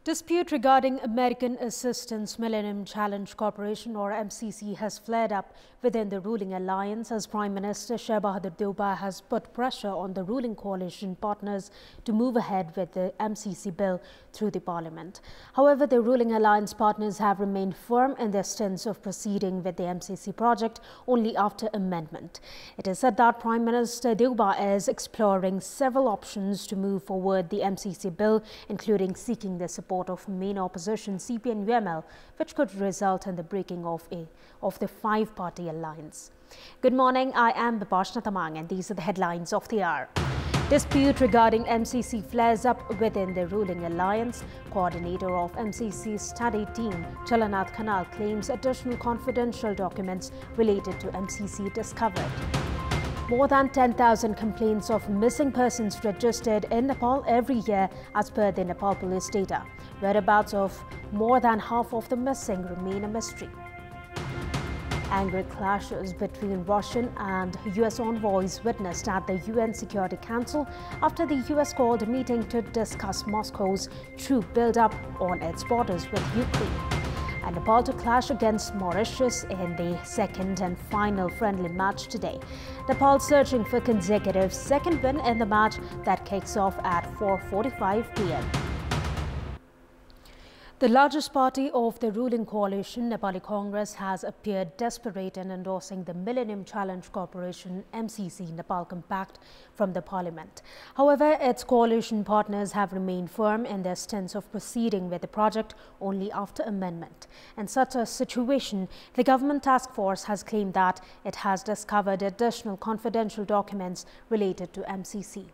Dispute regarding American Assistance Millennium Challenge Corporation or MCC has flared up within the ruling alliance as Prime Minister Shah Bahadur Deuba has put pressure on the ruling coalition partners to move ahead with the MCC bill through the parliament. However, the ruling alliance partners have remained firm in their stance of proceeding with the MCC project only after amendment. It is said that Prime Minister Deuba is exploring several options to move forward the MCC bill, including seeking the support of main opposition CPN-UML, which could result in the breaking of the five-party alliance. Good morning, I am Bipashna Tamang and these are the headlines of the hour. Dispute regarding MCC flares up within the ruling alliance. Coordinator of MCC's study team, Chalanath Khanal, claims additional confidential documents related to MCC discovered. More than 10,000 complaints of missing persons registered in Nepal every year as per the Nepal police data. Whereabouts of more than half of the missing remain a mystery. Angry clashes between Russian and US envoys witnessed at the UN Security Council after the US called a meeting to discuss Moscow's troop build-up on its borders with Ukraine. And Nepal to clash against Mauritius in the second and final friendly match today. Nepal searching for consecutive second win in the match that kicks off at 4:45 p.m. The largest party of the ruling coalition, Nepali Congress, has appeared desperate in endorsing the Millennium Challenge Corporation MCC Nepal Compact from the parliament. However, its coalition partners have remained firm in their stance of proceeding with the project only after amendment. In such a situation, the government task force has claimed that it has discovered additional confidential documents related to MCC.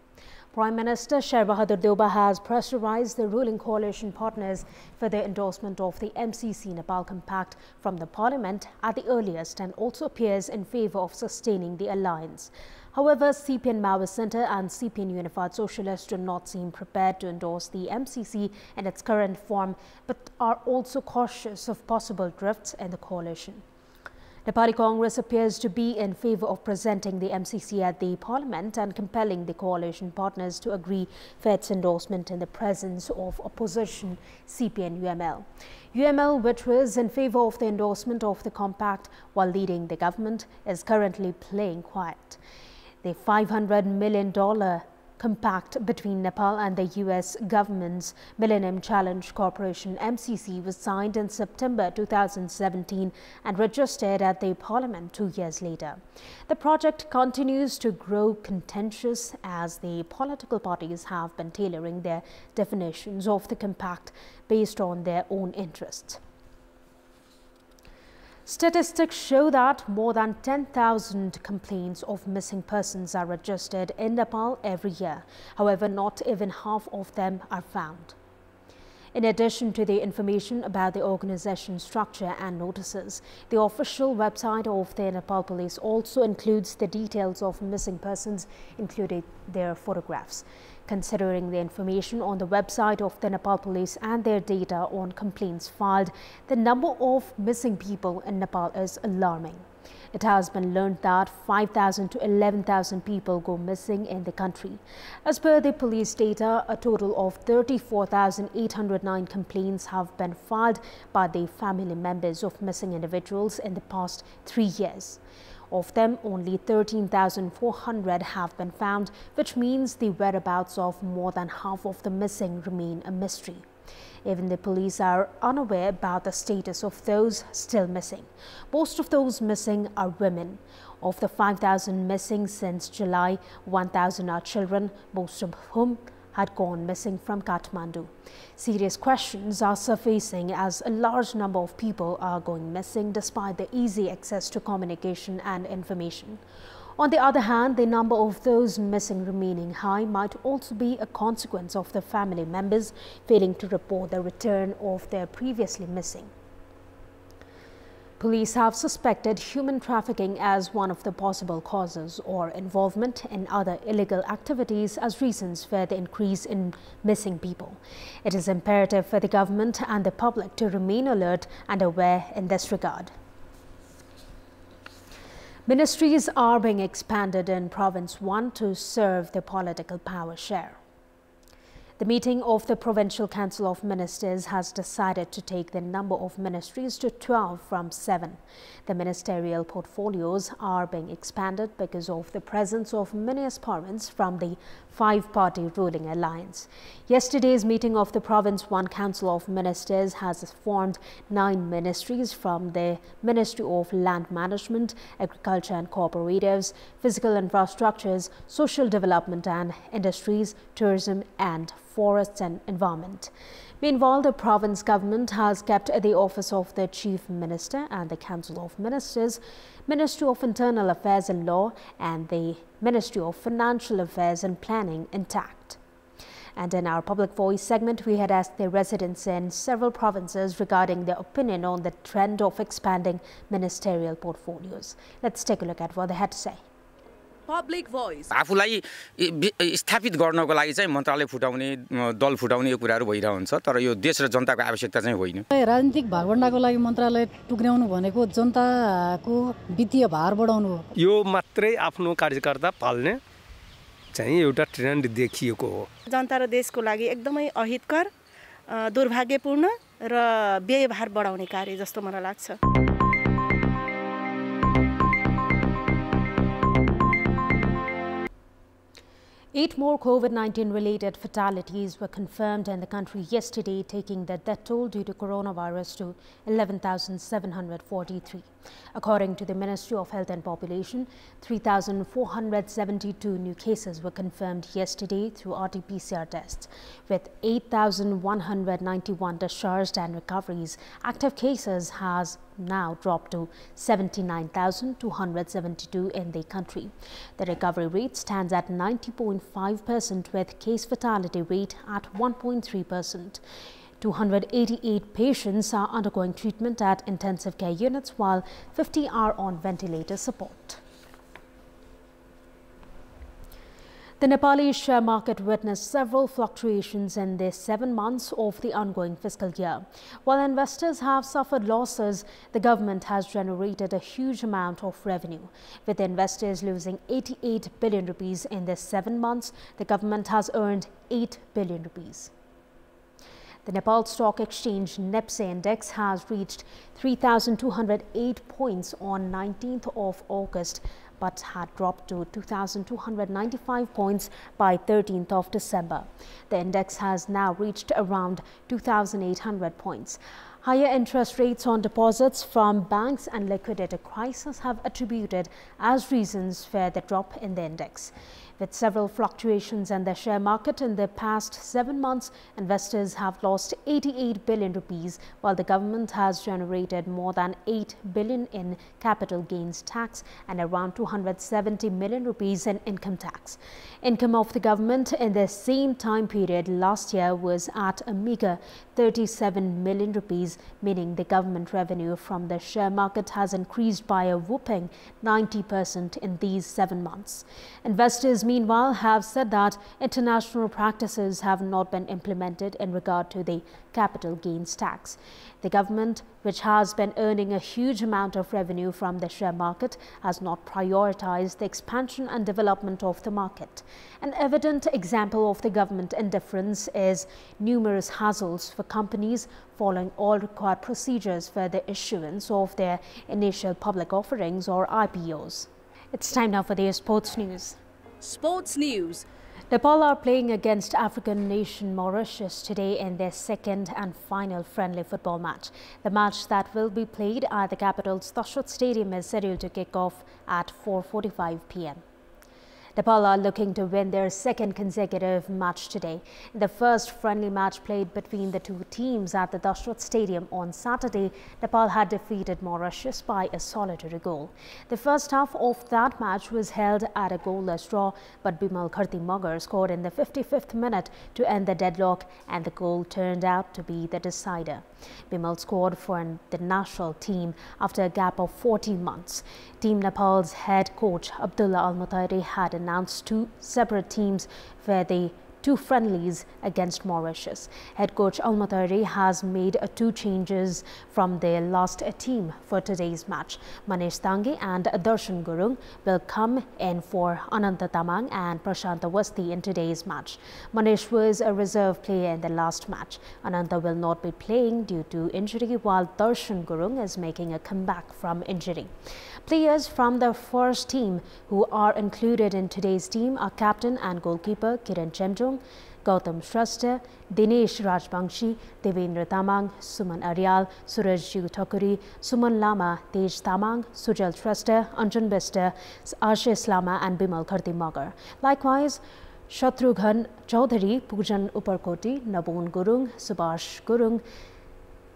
Prime Minister Shah Bahadur Deuba has pressurized the ruling coalition partners for the endorsement of the MCC Nepal Compact from the parliament at the earliest and also appears in favour of sustaining the alliance. However, CPN Maoist Centre and CPN Unified Socialists do not seem prepared to endorse the MCC in its current form, but are also cautious of possible drifts in the coalition. Nepali Congress appears to be in favour of presenting the MCC at the parliament and compelling the coalition partners to agree for its endorsement in the presence of opposition CPN-UML. UML, which was in favour of the endorsement of the compact while leading the government, is currently playing quiet. The $500 million compact between Nepal and the US government's Millennium Challenge Corporation MCC was signed in September 2017 and registered at the parliament 2 years later. The project continues to grow contentious as the political parties have been tailoring their definitions of the compact based on their own interests. Statistics show that more than 10,000 complaints of missing persons are registered in Nepal every year. However, not even half of them are found. In addition to the information about the organization structure and notices, the official website of the Nepal Police also includes the details of missing persons, including their photographs. Considering the information on the website of the Nepal Police and their data on complaints filed, the number of missing people in Nepal is alarming. It has been learned that 5,000 to 11,000 people go missing in the country. As per the police data, a total of 34,809 complaints have been filed by the family members of missing individuals in the past 3 years. Of them, only 13,400 have been found, which means the whereabouts of more than half of the missing remain a mystery. Even the police are unaware about the status of those still missing. Most of those missing are women. Of the 5,000 missing since July, 1,000 are children, most of whom had gone missing from Kathmandu. Serious questions are surfacing as a large number of people are going missing despite the easy access to communication and information. On the other hand, the number of those missing remaining high might also be a consequence of the family members failing to report the return of their previously missing. Police have suspected human trafficking as one of the possible causes or involvement in other illegal activities as reasons for the increase in missing people. It is imperative for the government and the public to remain alert and aware in this regard. Ministries are being expanded in Province 1 to serve the political power share. The meeting of the Provincial Council of Ministers has decided to take the number of ministries to 12 from 7. The ministerial portfolios are being expanded because of the presence of many aspirants from the five-party ruling alliance. Yesterday's meeting of the Province 1 Council of Ministers has formed 9 ministries from the Ministry of Land Management, Agriculture and Cooperatives, Physical Infrastructures, Social Development and Industries, Tourism and Forests and Environment. Meanwhile, the province government has kept the office of the Chief Minister and the Council of Ministers, Ministry of Internal Affairs and Law and the Ministry of Financial Affairs and Planning intact. And in our Public Voice segment, we had asked the residents in several provinces regarding their opinion on the trend of expanding ministerial portfolios. Let's take a look at what they had to say. Public Voice. आफूलाई स्थापित गर्नको लागि चाहिँ मन्त्रालय फुटाउने दल फुटाउने यो कुराहरु भइरा हुन्छ तर यो देश र जनताको आवश्यकता चाहिँ होइन राजनीतिक भागवण्डाको लागि मन्त्रालय टुक्र्याउनु भनेको जनताको वित्तीय भार बढाउनु हो यो मात्रै आफ्नो कार्यकर्ता पाल्ने चाहिँ एउटा ट्रेन्ड देखिएको हो जनता र देशको लागि एकदमै अहितकर दुर्भाग्यपूर्ण र व्ययभार बढाउने कार्य जस्तो मलाई लाग्छ 8 more COVID-19 related fatalities were confirmed in the country yesterday, taking the death toll due to coronavirus to 11,743. According to the Ministry of Health and Population, 3,472 new cases were confirmed yesterday through RT-PCR tests, with 8,191 discharged and recoveries. Active cases has now dropped to 79,272 in the country. The recovery rate stands at 90.5% with case fatality rate at 1.3%. 288 patients are undergoing treatment at intensive care units while 50 are on ventilator support. The Nepali share market witnessed several fluctuations in the 7 months of the ongoing fiscal year. While investors have suffered losses, the government has generated a huge amount of revenue. With investors losing 88 billion rupees in the 7 months, the government has earned 8 billion rupees. The Nepal Stock Exchange NEPSE index has reached 3,208 points on 19th of August, but had dropped to 2,295 points by 13th of December. The index has now reached around 2,800 points. Higher interest rates on deposits from banks and liquidity crisis have attributed as reasons for the drop in the index. With several fluctuations in the share market in the past 7 months, investors have lost 88 billion rupees, while the government has generated more than 8 billion in capital gains tax and around 270 million rupees in income tax. Income of the government in the same time period last year was at a meager 37 million rupees, meaning the government revenue from the share market has increased by a whopping 90% in these 7 months. Investors, meanwhile, have said that international practices have not been implemented in regard to the capital gains tax. The government, which has been earning a huge amount of revenue from the share market, has not prioritized the expansion and development of the market. An evident example of the government indifference is numerous hassles for companies following all required procedures for the issuance of their initial public offerings or IPOs. It's time now for the sports news. Sports news. Nepal are playing against African nation Mauritius today in their second and final friendly football match. The match that will be played at the capital's Dashrath Stadium is scheduled to kick off at 4:45 p.m. Nepal are looking to win their second consecutive match today. In the first friendly match played between the two teams at the Dashrath Stadium on Saturday, Nepal had defeated Mauritius by a solitary goal. The first half of that match was held at a goalless draw, but Bimal Kharti scored in the 55th minute to end the deadlock, and the goal turned out to be the decider. Bimal scored for the national team after a gap of 14 months. Team Nepal's head coach Abdullah Al-Mutairi had announced 2 separate teams for the 2 friendlies against Mauritius. Head coach Almatari has made 2 changes from their last team for today's match. Manish Tangi and Darshan Gurung will come in for Ananta Tamang and Prashant Awasthi in today's match. Manish was a reserve player in the last match. Ananta will not be playing due to injury, while Darshan Gurung is making a comeback from injury. Players from the first team who are included in today's team are captain and goalkeeper Kiran Chandrung, Gautam Shrestha, Dinesh Rajbangshi, Devendra Tamang, Suman Aryal, Surajju Thakuri, Suman Lama, Tej Tamang, Sujal Shrestha, Anjan Besta, Ashish Lama and Bimal Kharti Magar. Likewise, Shatrughan Chaudhary, Pujan Uparkoti, Nabon Gurung, Subhash Gurung,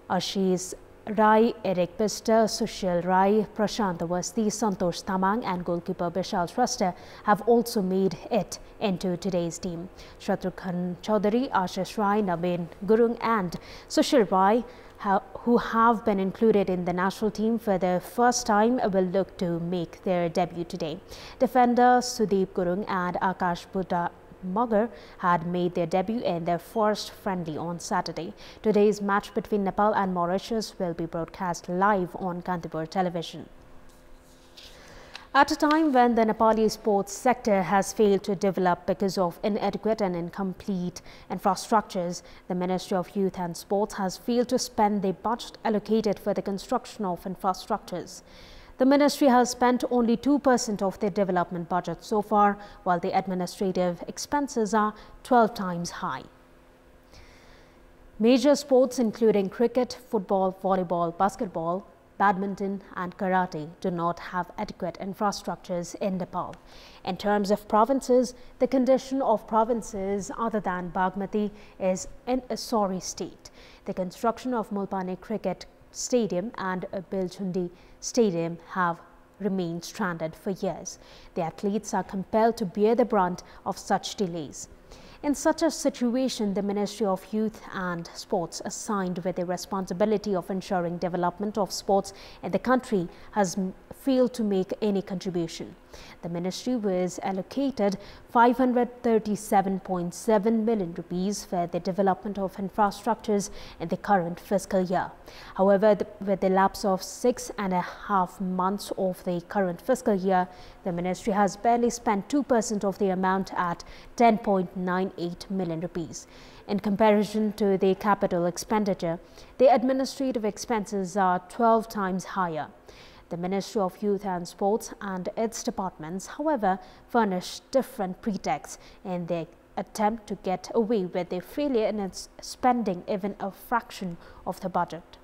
Ashish Rai, Eric Pista, Sushil Rai, Prashant Awasthi, Santosh Tamang and goalkeeper Bishal Shrestha have also made it into today's team. Shatrughan Chaudhary, Ashish Rai, Nabin Gurung and Sushil Rai, who have been included in the national team for the first time, will look to make their debut today. Defender Sudeep Gurung and Akash Buddha Magar had made their debut in their first friendly on Saturday. Today's match between Nepal and Mauritius will be broadcast live on Kantipur television. At a time when the Nepali sports sector has failed to develop because of inadequate and incomplete infrastructures, the Ministry of Youth and Sports has failed to spend the budget allocated for the construction of infrastructures. The ministry has spent only 2% of their development budget so far, while the administrative expenses are 12 times high. Major sports including cricket, football, volleyball, basketball, badminton and karate do not have adequate infrastructures in Nepal. In terms of provinces, the condition of provinces other than Bagmati is in a sorry state. The construction of Mulpani Cricket Stadium and Bilchundi Stadium have remained stranded for years. The athletes are compelled to bear the brunt of such delays. In such a situation, the Ministry of Youth and Sports, assigned with the responsibility of ensuring development of sports in the country, has failed to make any contribution. The ministry was allocated 537.7 million rupees for the development of infrastructures in the current fiscal year. However, with the lapse of 6.5 months of the current fiscal year, the ministry has barely spent 2% of the amount at 10.98 million rupees. In comparison to the capital expenditure, the administrative expenses are 12 times higher. The Ministry of Youth and Sports and its departments, however, furnish different pretexts in their attempt to get away with their failure in its spending even a fraction of the budget.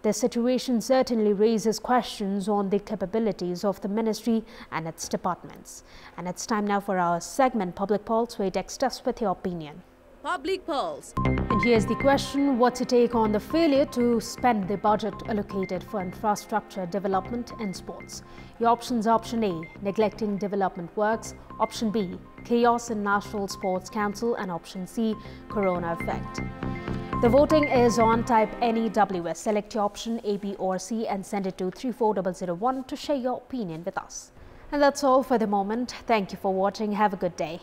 The situation certainly raises questions on the capabilities of the ministry and its departments. And it's time now for our segment Public Pulse, where you text us with your opinion. Public Pulse. And here's the question: what's your take on the failure to spend the budget allocated for infrastructure development in sports? Your options are option A, neglecting development works, option B, chaos in National Sports Council, and option C, corona effect. The voting is on. Type NEWS, select your option A, B or C and send it to 34001 to share your opinion with us. And that's all for the moment. Thank you for watching. Have a good day.